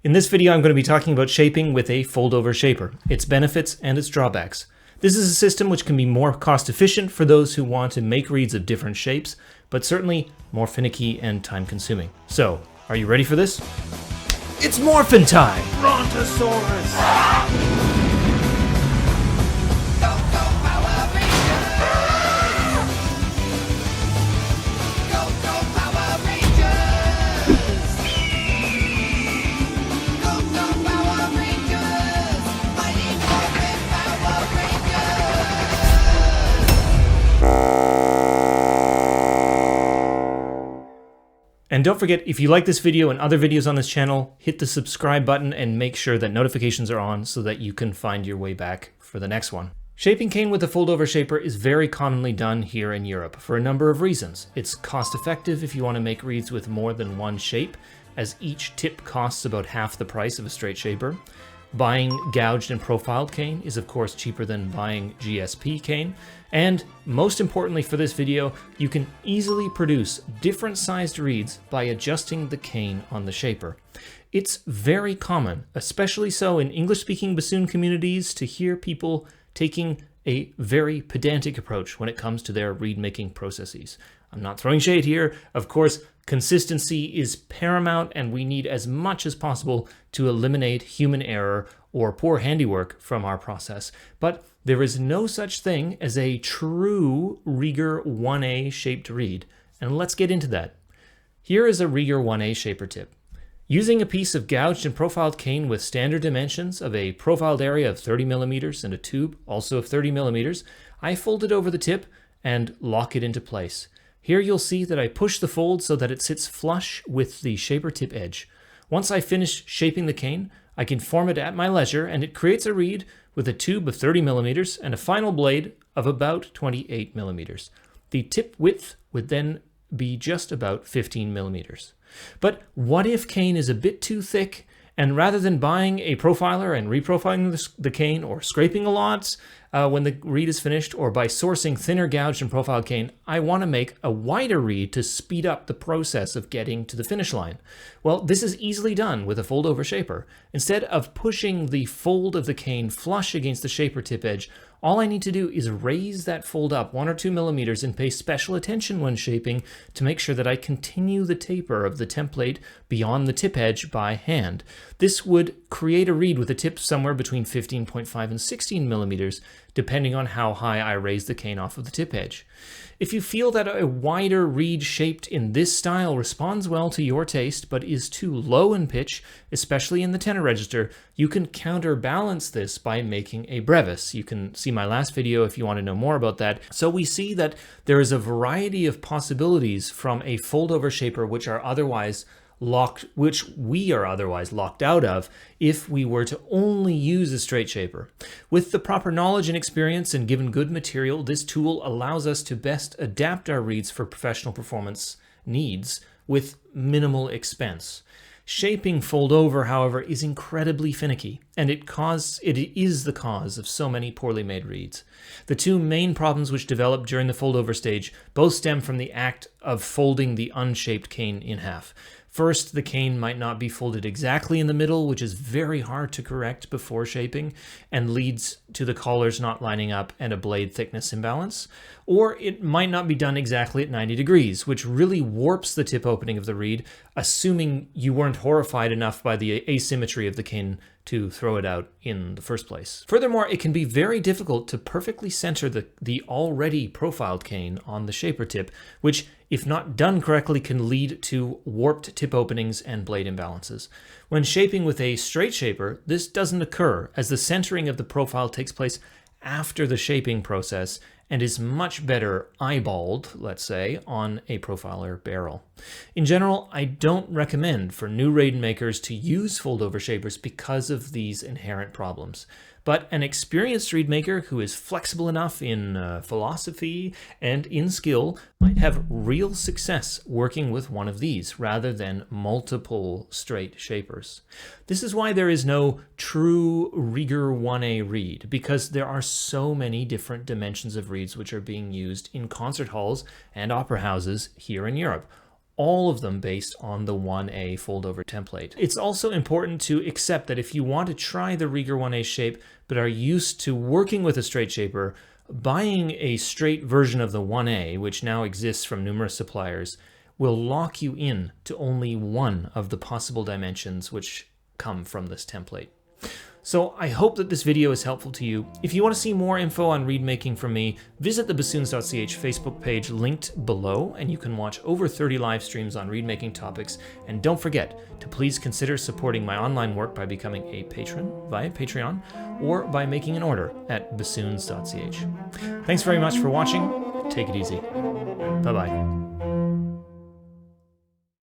In this video, I'm going to be talking about shaping with a fold-over shaper, its benefits and its drawbacks. This is a system which can be more cost-efficient for those who want to make reeds of different shapes, but certainly more finicky and time-consuming. So, are you ready for this? It's morphin' time! Brontosaurus! And don't forget, if you like this video and other videos on this channel, hit the subscribe button and make sure that notifications are on so that you can find your way back for the next one. Shaping cane with a fold-over shaper is very commonly done here in Europe for a number of reasons. It's cost-effective if you want to make reeds with more than one shape, as each tip costs about half the price of a straight shaper. Buying gouged and profiled cane is of course cheaper than buying GSP cane, and most importantly for this video, you can easily produce different sized reeds by adjusting the cane on the shaper. It's very common, especially so in English-speaking bassoon communities, to hear people taking a very pedantic approach when it comes to their reed making processes. I'm not throwing shade here. Of course, consistency is paramount and we need as much as possible to eliminate human error or poor handiwork from our process. But there is no such thing as a true Rieger 1A shaped reed. And let's get into that. Here is a Rieger 1A shaper tip. Using a piece of gouged and profiled cane with standard dimensions of a profiled area of 30 millimeters and a tube also of 30 millimeters, I fold it over the tip and lock it into place. Here you'll see that I push the fold so that it sits flush with the shaper tip edge. Once I finish shaping the cane, I can form it at my leisure and it creates a reed with a tube of 30 millimeters and a final blade of about 28 millimeters. The tip width would then be just about 15 millimeters. But what if cane is a bit too thick, and rather than buying a profiler and reprofiling the cane or scraping a lot when the reed is finished, or by sourcing thinner gouged and profiled cane, I want to make a wider reed to speed up the process of getting to the finish line? Well, this is easily done with a fold-over shaper. Instead of pushing the fold of the cane flush against the shaper tip edge, all I need to do is raise that fold up 1 or 2 millimeters and pay special attention when shaping to make sure that I continue the taper of the template beyond the tip edge by hand. This would create a reed with a tip somewhere between 15.5 and 16 millimeters, depending on how high I raise the cane off of the tip edge. If you feel that a wider reed shaped in this style responds well to your taste but is too low in pitch, especially in the tenor register, you can counterbalance this by making a brevis. You can see my last video if you want to know more about that. So we see that there is a variety of possibilities from a fold-over shaper which we are otherwise locked out of if we were to only use a straight shaper. With the proper knowledge and experience and given good material, this tool allows us to best adapt our reeds for professional performance needs with minimal expense. Shaping fold-over, however, is incredibly finicky, and it is the cause of so many poorly made reeds. The two main problems which develop during the fold-over stage both stem from the act of folding the unshaped cane in half. First, the cane might not be folded exactly in the middle, which is very hard to correct before shaping and leads to the collars not lining up and a blade thickness imbalance. Or it might not be done exactly at 90 degrees, which really warps the tip opening of the reed, assuming you weren't horrified enough by the asymmetry of the cane to throw it out in the first place. Furthermore, it can be very difficult to perfectly center the already profiled cane on the shaper tip, which, if not done correctly, can lead to warped tip openings and blade imbalances. When shaping with a straight shaper, this doesn't occur, as the centering of the profile takes place after the shaping process and is much better eyeballed, let's say, on a profiler barrel. In general, I don't recommend for new reed makers to use fold-over shapers because of these inherent problems. But an experienced reed maker who is flexible enough in philosophy and in skill might have real success working with one of these rather than multiple straight shapers. This is why there is no true Rieger 1A reed, because there are so many different dimensions of reeds which are being used in concert halls and opera houses here in Europe. all of them based on the 1A fold-over template. It's also important to accept that if you want to try the Rieger 1A shape but are used to working with a straight shaper, buying a straight version of the 1A, which now exists from numerous suppliers, will lock you in to only one of the possible dimensions which come from this template. So I hope that this video is helpful to you. If you want to see more info on reed making from me, visit the bassoons.ch Facebook page linked below, and you can watch over 30 live streams on reed making topics. And don't forget to please consider supporting my online work by becoming a patron via Patreon or by making an order at bassoons.ch. Thanks very much for watching. Take it easy. Bye-bye.